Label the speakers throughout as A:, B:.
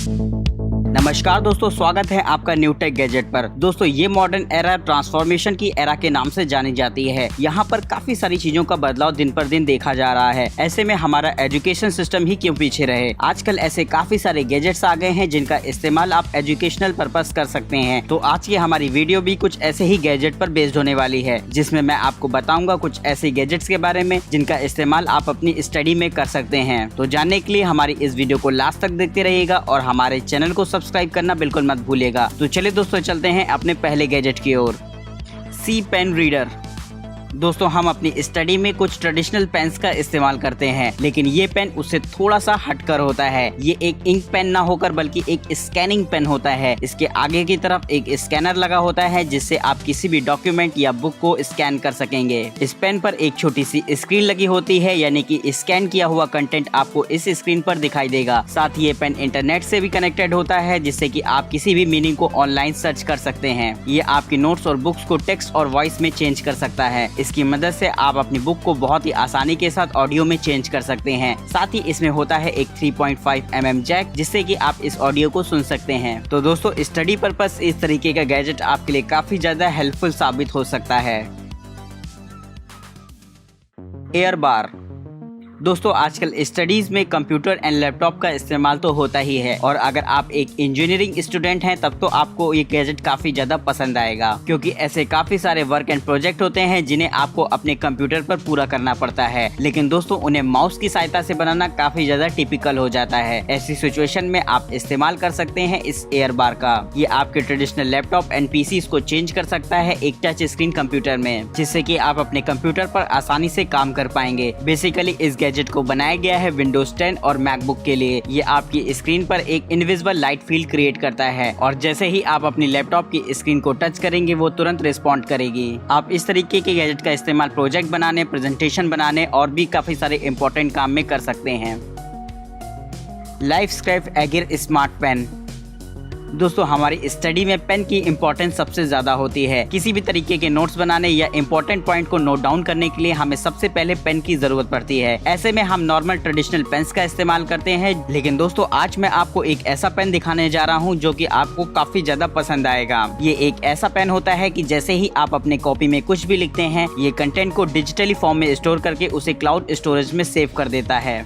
A: नमस्कार दोस्तों, स्वागत है आपका न्यू टेक गैजेट पर। दोस्तों ये मॉडर्न एरा ट्रांसफॉर्मेशन की एरा के नाम से जानी जाती है। यहाँ पर काफी सारी चीजों का बदलाव दिन पर दिन देखा जा रहा है। ऐसे में हमारा एजुकेशन सिस्टम ही क्यों पीछे रहे। आजकल ऐसे काफी सारे गैजेट्स आ गए हैं जिनका इस्तेमाल आप एजुकेशनल पर्पस कर सकते हैं। तो आज की हमारी वीडियो भी कुछ ऐसे ही गैजेट पर बेस्ड होने वाली है, जिसमें मैं आपको बताऊंगा कुछ ऐसे गैजेट्स के बारे में जिनका इस्तेमाल आप अपनी स्टडी में कर सकते हैं। तो जानने के लिए हमारी इस वीडियो को लास्ट तक देखते रहिएगा और हमारे चैनल को सब्सक्राइब करना बिल्कुल मत भूलिएगा। तो चलिए दोस्तों चलते हैं अपने पहले गैजेट की ओर। सी पेन रीडर। दोस्तों हम अपनी स्टडी में कुछ ट्रेडिशनल पेन्स का इस्तेमाल करते हैं, लेकिन ये पेन उससे थोड़ा सा हटकर होता है। ये एक इंक पेन ना होकर बल्कि एक स्कैनिंग पेन होता है। इसके आगे की तरफ एक स्कैनर लगा होता है जिससे आप किसी भी डॉक्यूमेंट या बुक को स्कैन कर सकेंगे। इस पेन पर एक छोटी सी स्क्रीन लगी होती है, यानी कि स्कैन किया हुआ कंटेंट आपको इस स्क्रीन पर दिखाई देगा। साथ ही ये पेन इंटरनेट से भी कनेक्टेड होता है, जिससे कि आप किसी भी मीनिंग को ऑनलाइन सर्च कर सकते हैं। ये आपकी नोट्स और बुक्स को टेक्स्ट और वॉइस में चेंज कर सकता है। इसकी मदद से आप अपनी बुक को बहुत ही आसानी के साथ ऑडियो में चेंज कर सकते हैं। साथ ही इसमें होता है एक 3.5 mm जैक, जिससे कि आप इस ऑडियो को सुन सकते हैं। तो दोस्तों स्टडी पर्पस इस तरीके का गैजेट आपके लिए काफी ज्यादा हेल्पफुल साबित हो सकता है। एयर बार। दोस्तों आजकल स्टडीज में कंप्यूटर एंड लैपटॉप का इस्तेमाल तो होता ही है, और अगर आप एक इंजीनियरिंग स्टूडेंट हैं तब तो आपको ये गैजेट काफी ज्यादा पसंद आएगा, क्योंकि ऐसे काफी सारे वर्क एंड प्रोजेक्ट होते हैं जिन्हें आपको अपने कंप्यूटर पर पूरा करना पड़ता है। लेकिन दोस्तों उन्हें माउस की सहायता से बनाना काफी ज्यादा टिपिकल हो जाता है। ऐसी सिचुएशन में आप इस्तेमाल कर सकते हैं इस एयर बार का। ये आपके ट्रेडिशनल लैपटॉप एंड पीसी को चेंज कर सकता है एक टच स्क्रीन कंप्यूटर में, जिससे कि आप अपने कंप्यूटर पर आसानी से काम कर पाएंगे। बेसिकली इस गैजेट को बनाया गया है विंडोज 10 और मैकबुक के लिए। ये आपकी स्क्रीन पर एक इनविजिबल लाइट फील्ड क्रिएट करता है, और जैसे ही आप अपनी लैपटॉप की स्क्रीन को टच करेंगे वो तुरंत रिस्पॉन्ड करेगी। आप इस तरीके के गैजेट का इस्तेमाल प्रोजेक्ट बनाने, प्रेजेंटेशन बनाने और भी काफी सारे इंपॉर्टेंट काम में कर सकते हैं। Livescribe Aegir smart pen. दोस्तों हमारी स्टडी में पेन की इम्पोर्टेंस सबसे ज्यादा होती है। किसी भी तरीके के नोट्स बनाने या इम्पोर्टेंट पॉइंट को नोट डाउन करने के लिए हमें सबसे पहले पेन की जरूरत पड़ती है। ऐसे में हम नॉर्मल ट्रेडिशनल पेन्स का इस्तेमाल करते हैं, लेकिन दोस्तों आज मैं आपको एक ऐसा पेन दिखाने जा रहा हूँ जो कि आपको काफी ज्यादा पसंद आएगा। ये एक ऐसा पेन होता है कि जैसे ही आप अपने कॉपी में कुछ भी लिखते हैं, ये कंटेंट को डिजिटली फॉर्म में स्टोर करके उसे क्लाउड स्टोरेज में सेव कर देता है।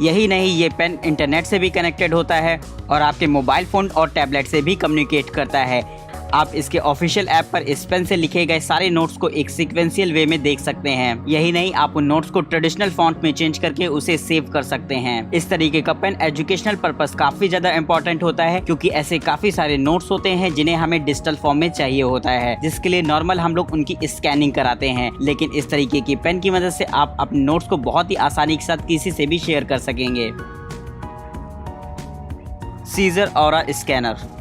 A: यही नहीं, ये पेन इंटरनेट से भी कनेक्टेड होता है और आपके मोबाइल फ़ोन और टैबलेट से भी कम्युनिकेट करता है। आप इसके ऑफिशियल ऐप पर इस पेन से लिखे गए सारे नोट्स को एक सीक्वेंशियल वे में देख सकते हैं। यही नहीं, आप उन नोट्स को ट्रेडिशनल फॉन्ट में चेंज करके उसे सेव कर सकते हैं। इस तरीके का पेन एजुकेशनल पर्पस काफी ज्यादा इंपॉर्टेंट होता है, क्योंकि ऐसे काफी सारे नोट्स होते हैं जिन्हें हमें डिजिटल फॉर्म में चाहिए होता है, जिसके लिए नॉर्मल हम लोग उनकी स्कैनिंग कराते हैं। लेकिन इस तरीके की पेन की मदद से आप अपने नोट्स को बहुत ही आसानी के साथ किसी से भी शेयर कर सकेंगे। सीजर ऑरा स्कैनर।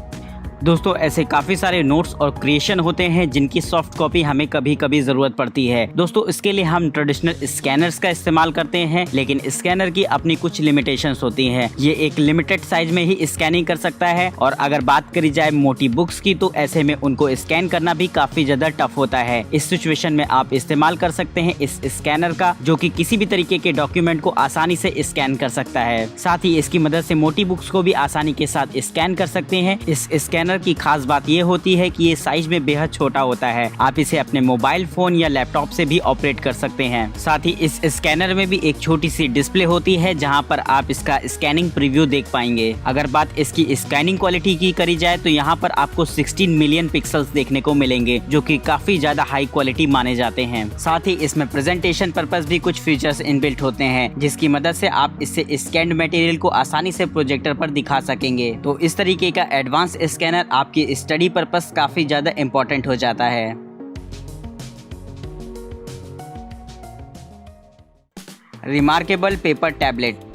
A: दोस्तों ऐसे काफी सारे नोट्स और क्रिएशन होते हैं जिनकी सॉफ्ट कॉपी हमें कभी कभी जरूरत पड़ती है। दोस्तों इसके लिए हम ट्रेडिशनल स्कैनर्स का इस्तेमाल करते हैं, लेकिन स्कैनर की अपनी कुछ लिमिटेशंस होती हैं। ये एक लिमिटेड साइज में ही स्कैनिंग कर सकता है, और अगर बात करी जाए मोटी बुक्स की तो ऐसे में उनको स्कैन करना भी काफी ज्यादा टफ होता है। इस सिचुएशन में आप इस्तेमाल कर सकते हैं इस स्कैनर का, जो कि किसी भी तरीके के डॉक्यूमेंट को आसानी से स्कैन कर सकता है। साथ ही इसकी मदद से मोटी बुक्स को भी आसानी के साथ स्कैन कर सकते हैं। इस स्कैनर की खास बात ये होती है कि ये साइज में बेहद छोटा होता है। आप इसे अपने मोबाइल फोन या लैपटॉप से भी ऑपरेट कर सकते हैं। साथ ही इस स्कैनर में भी एक छोटी सी डिस्प्ले होती है जहां पर आप इसका स्कैनिंग प्रीव्यू देख पाएंगे। अगर बात इसकी स्कैनिंग क्वालिटी की करी जाए तो यहाँ पर आपको 16 मिलियन पिक्सल्स देखने को मिलेंगे, जो कि काफी ज्यादा हाई क्वालिटी माने जाते हैं। साथ ही इसमें प्रेजेंटेशन पर्पस भी कुछ फीचर्स इनबिल्ट होते हैं, जिसकी मदद से आप इससे स्कैन्ड मटेरियल को आसानी से प्रोजेक्टर पर दिखा सकेंगे। तो इस तरीके का एडवांस स्कैनर आपकी स्टडी पर्पस काफी ज्यादा इंपॉर्टेंट हो जाता है। Remarkable paper tablet.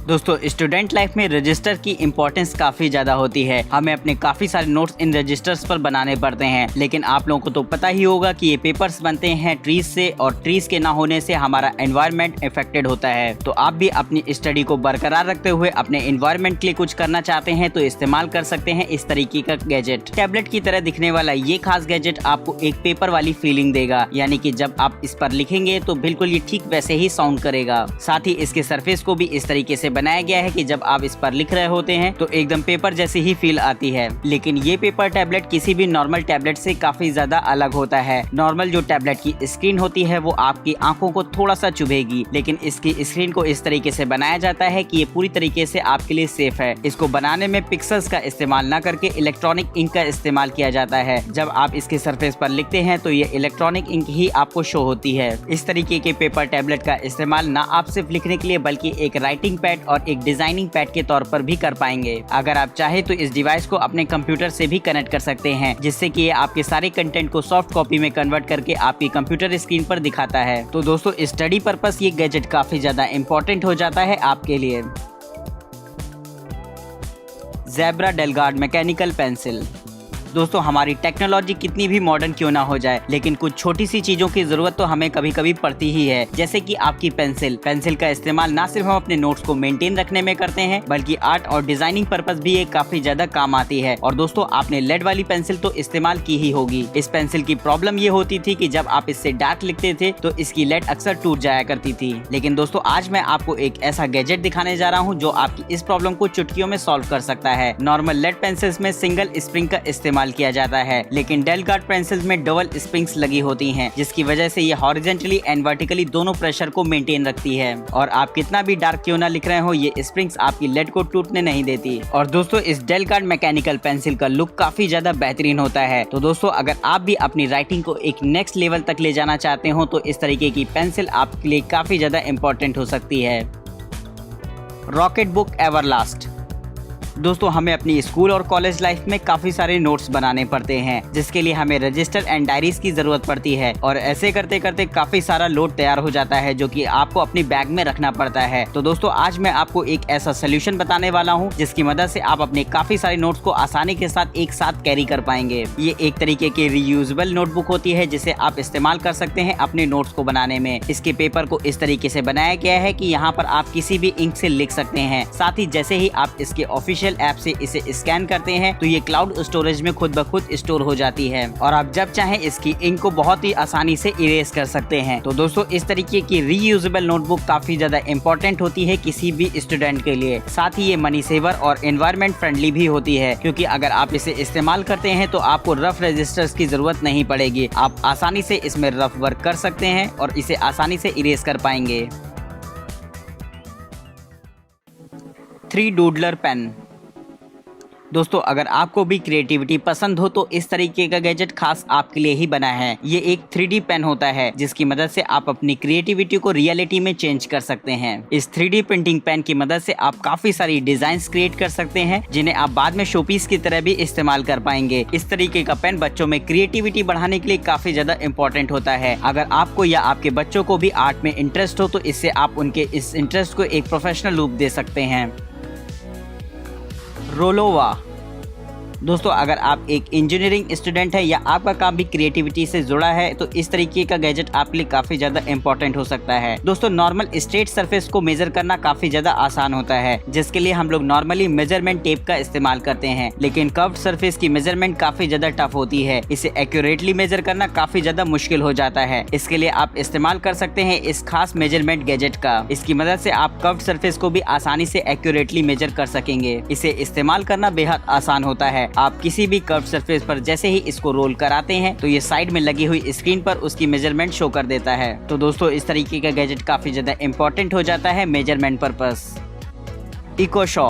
A: दोस्तों स्टूडेंट लाइफ में रजिस्टर की इम्पोर्टेंस काफी ज्यादा होती है। हमें अपने काफी सारे नोट्स इन रजिस्टर्स पर बनाने पड़ते हैं, लेकिन आप लोगों को तो पता ही होगा कि ये पेपर्स बनते हैं ट्रीज से, और ट्रीज के ना होने से हमारा एनवायरनमेंट इफेक्टेड होता है। तो आप भी अपनी स्टडी को बरकरार रखते हुए अपने एनवायरनमेंट के लिए कुछ करना चाहते हैं तो इस्तेमाल कर सकते हैं इस तरीके का गैजेट। टैबलेट की तरह दिखने वाला ये खास गैजेट आपको एक पेपर वाली फीलिंग देगा, यानी कि जब आप इस पर लिखेंगे तो बिल्कुल ये ठीक वैसे ही साउंड करेगा। साथ ही इसके सरफेस को भी इस तरीके से बनाया गया है कि जब आप इस पर लिख रहे होते हैं तो एकदम पेपर जैसी ही फील आती है। लेकिन ये पेपर टैबलेट किसी भी नॉर्मल टैबलेट से काफी ज्यादा अलग होता है। नॉर्मल जो टैबलेट की स्क्रीन होती है वो आपकी आंखों को थोड़ा सा चुभेगी, लेकिन इसकी स्क्रीन को इस तरीके से बनाया जाता है कि ये पूरी तरीके से आपके लिए सेफ है। इसको बनाने में पिक्सल्स का इस्तेमाल न करके इलेक्ट्रॉनिक इंक का इस्तेमाल किया जाता है। जब आप इसके सरफेस पर लिखते हैं तो ये इलेक्ट्रॉनिक इंक ही आपको शो होती है। इस तरीके के पेपर टैबलेट का इस्तेमाल ना आप सिर्फ लिखने के लिए बल्कि एक राइटिंग पैड और एक डिजाइनिंग पैड के तौर पर भी कर पाएंगे। अगर आप चाहे तो इस डिवाइस को अपने कंप्यूटर से भी कनेक्ट कर सकते हैं, जिससे कि ये आपके सारे कंटेंट को सॉफ्ट कॉपी में कन्वर्ट करके आपकी कंप्यूटर स्क्रीन पर दिखाता है। तो दोस्तों स्टडी पर्पस ये गैजेट काफी ज्यादा इम्पोर्टेंट हो जाता है आपके लिए। Zebra DelGuard mechanical pencil. दोस्तों हमारी टेक्नोलॉजी कितनी भी मॉडर्न क्यों ना हो जाए, लेकिन कुछ छोटी सी चीजों की जरूरत तो हमें कभी कभी पड़ती ही है। जैसे कि आपकी पेंसिल का इस्तेमाल ना सिर्फ हम अपने नोट्स को मेंटेन रखने में करते हैं बल्कि आर्ट और डिजाइनिंग पर्पस भी ये काफी ज्यादा काम आती है। और दोस्तों आपने लेड वाली पेंसिल तो इस्तेमाल की ही होगी। इस पेंसिल की प्रॉब्लम ये होती थी कि जब आप इससे डार्क लिखते थे तो इसकी लेड अक्सर टूट जाया करती थी। लेकिन दोस्तों आज मैं आपको एक ऐसा गैजेट दिखाने जा रहा हूँ जो आपकी इस प्रॉब्लम को चुटकियों में सॉल्व कर सकता है। नॉर्मल लेड पेंसिल्स में सिंगल स्प्रिंग का इस्तेमाल किया जाता है, लेकिन डेलगार्ड पेंसिल्स में डबल स्प्रिंग्स लगी होती हैं, जिसकी वजह से ये हॉरिजॉन्टली एंड वर्टिकली दोनों प्रेशर को मेंटेन रखती है। और आप कितना भी डार्क क्यों ना लिख रहे हो, ये स्प्रिंग्स आपकी लेड को टूटने नहीं देती। और दोस्तों इस डेलगार्ड मैकेनिकल पेंसिल का लुक काफी ज्यादा बेहतरीन होता है। तो दोस्तों अगर आप भी अपनी राइटिंग को एक नेक्स्ट लेवल तक ले जाना चाहते हो तो इस तरीके की पेंसिल आपके लिए काफी ज्यादा इंपॉर्टेंट हो सकती है। Rocket book Everlast. दोस्तों हमें अपनी स्कूल और कॉलेज लाइफ में काफी सारे नोट्स बनाने पड़ते हैं, जिसके लिए हमें रजिस्टर एंड डायरीज की जरूरत पड़ती है। और ऐसे करते करते काफी सारा लोड तैयार हो जाता है जो कि आपको अपनी बैग में रखना पड़ता है। तो दोस्तों आज मैं आपको एक ऐसा सोल्यूशन बताने वाला हूं जिसकी मदद से आप अपने काफी सारे नोट्स को आसानी के साथ एक साथ कैरी कर पाएंगे। ये एक तरीके की रीयूजेबल नोटबुक होती है जिसे आप इस्तेमाल कर सकते हैं अपने नोट्स को बनाने में। इसके पेपर को इस तरीके से बनाया गया है कि यहाँ पर आप किसी भी इंक से लिख सकते हैं। साथ ही जैसे ही आप इसके ऑफिशियल ऐप से इसे स्कैन करते हैं तो ये क्लाउड स्टोरेज में खुद ब खुद स्टोर हो जाती है और आप जब चाहें इसकी इंक को बहुत ही आसानी से इरेज कर सकते हैं। तो दोस्तों इस तरीके की रीयूजेबल नोटबुक काफी ज्यादा इंपॉर्टेंट होती है किसी भी स्टूडेंट के लिए। साथ ही ये मनी सेवर और एनवायरमेंट फ्रेंडली भी होती है, क्योंकि अगर आप इसे इस्तेमाल करते हैं तो आपको रफ रजिस्टर्स की जरूरत नहीं पड़ेगी। आप आसानी से इसमें रफ वर्क कर सकते हैं और इसे आसानी से इरेज कर पाएंगे। 3 डूडलर पेन। दोस्तों अगर आपको भी क्रिएटिविटी पसंद हो तो इस तरीके का गैजेट खास आपके लिए ही बना है। ये एक 3D पेन होता है जिसकी मदद से आप अपनी क्रिएटिविटी को रियलिटी में चेंज कर सकते हैं। इस 3D प्रिंटिंग पेन की मदद से आप काफी सारी डिजाइन्स क्रिएट कर सकते हैं जिन्हें आप बाद में शोपीस की तरह भी इस्तेमाल कर पाएंगे। इस तरीके का पेन बच्चों में क्रिएटिविटी बढ़ाने के लिए काफी ज्यादा इंपॉर्टेंट होता है। अगर आपको या आपके बच्चों को भी आर्ट में इंटरेस्ट हो तो इससे आप उनके इस इंटरेस्ट को एक प्रोफेशनल रूप दे सकते हैं। रोलोवा। दोस्तों अगर आप एक इंजीनियरिंग स्टूडेंट है या आपका काम भी क्रिएटिविटी से जुड़ा है तो इस तरीके का गैजेट आपके लिए काफी ज्यादा इंपॉर्टेंट हो सकता है। दोस्तों नॉर्मल स्ट्रेट सरफेस को मेजर करना काफी ज्यादा आसान होता है, जिसके लिए हम लोग नॉर्मली मेजरमेंट टेप का इस्तेमाल करते हैं, लेकिन कर्व्ड सरफेस की मेजरमेंट काफी ज्यादा टफ होती है। इसे एक्यूरेटली मेजर करना काफी ज्यादा मुश्किल हो जाता है। इसके लिए आप इस्तेमाल कर सकते हैं इस खास मेजरमेंट गैजेट का। इसकी मदद से आप कर्व्ड सरफेस को भी आसानी से एक्यूरेटली मेजर कर सकेंगे। इसे इस्तेमाल करना बेहद आसान होता है। आप किसी भी कर्व सरफेस पर जैसे ही इसको रोल कराते हैं तो ये साइड में लगी हुई स्क्रीन पर उसकी मेजरमेंट शो कर देता है। तो दोस्तों इस तरीके का गैजेट काफी ज्यादा इंपॉर्टेंट हो जाता है मेजरमेंट पर्पस। इकोशॉ।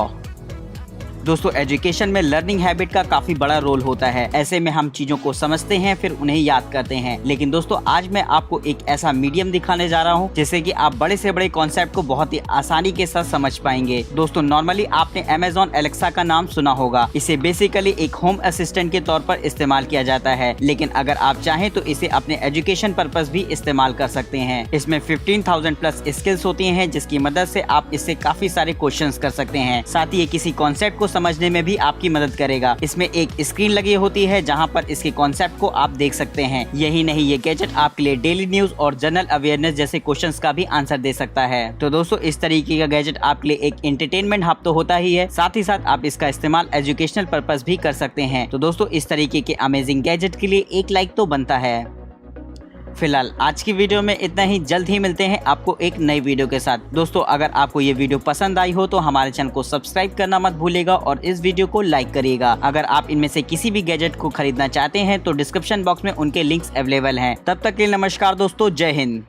A: दोस्तों एजुकेशन में लर्निंग हैबिट का काफी बड़ा रोल होता है। ऐसे में हम चीजों को समझते हैं फिर उन्हें याद करते हैं, लेकिन दोस्तों आज मैं आपको एक ऐसा मीडियम दिखाने जा रहा हूं जिससे कि आप बड़े से बड़े कॉन्सेप्ट को बहुत ही आसानी के साथ समझ पाएंगे। दोस्तों नॉर्मली आपने Amazon Alexa का नाम सुना होगा। इसे बेसिकली एक होम असिस्टेंट के तौर पर इस्तेमाल किया जाता है, लेकिन अगर आप चाहें तो इसे अपने एजुकेशन पर्पस भी इस्तेमाल कर सकते हैं। इसमें 15,000 प्लस स्किल्स होती हैं जिसकी मदद से आप इससे काफी सारे क्वेश्चंस कर सकते हैं। साथ ही ये किसी कॉन्सेप्ट को समझने में भी आपकी मदद करेगा। इसमें एक स्क्रीन लगी होती है जहां पर इसके कॉन्सेप्ट को आप देख सकते हैं। यही नहीं, ये गैजेट आपके लिए डेली न्यूज और जनरल अवेयरनेस जैसे क्वेश्चंस का भी आंसर दे सकता है। तो दोस्तों इस तरीके का गैजेट आपके लिए एक एंटरटेनमेंट हब तो होता ही है, साथ ही साथ आप इसका इस्तेमाल एजुकेशनल पर्पस भी कर सकते हैं। तो दोस्तों इस तरीके के अमेजिंग गैजेट के लिए एक लाइक तो बनता है। फिलहाल आज की वीडियो में इतना ही। जल्द ही मिलते हैं आपको एक नई वीडियो के साथ। दोस्तों अगर आपको ये वीडियो पसंद आई हो तो हमारे चैनल को सब्सक्राइब करना मत भूलिएगा और इस वीडियो को लाइक करिएगा। अगर आप इनमें से किसी भी गैजेट को खरीदना चाहते हैं तो डिस्क्रिप्शन बॉक्स में उनके लिंक्स अवेलेबल हैं। तब तक के लिए नमस्कार दोस्तों, जय हिंद।